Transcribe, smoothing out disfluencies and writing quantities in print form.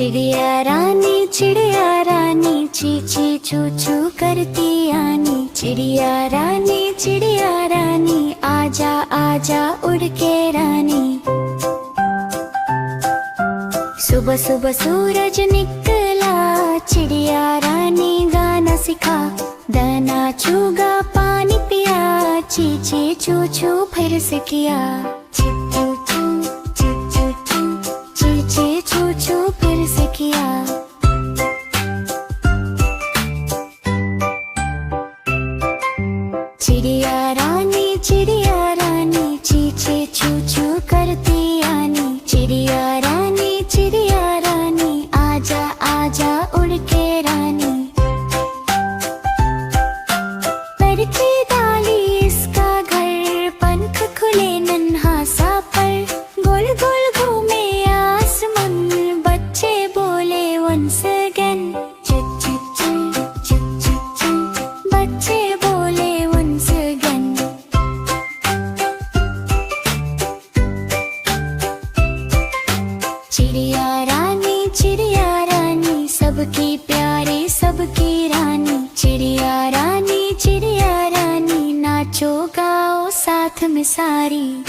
चिड़िया रानी ची ची चू चू करती आनी। चिड़िया रानी आजा आजा उड़ के रानी। सुबह सुबह सूरज निकला, चिड़िया रानी गाना सीखा। दाना चुगा पानी पिया, ची ची चू चू फिर से किया। ची चू चू ची चू चू ची ची चू चू फिर से किया। चिड़िया रानी ची ची चू चू करती आनी। चिड़िया रानी आजा आजा उड़ के रानी। पर की डाली इसका घर, पंख खुले नन्हा सा पर। गोल गोल घूमे आसमान, बच्चे बोले once again। बच्चे बोले once again। चिड़िया रानी सबकी प्यारी सबकी रानी। चिड़िया रानी नाचो गाओ साथ में सारी।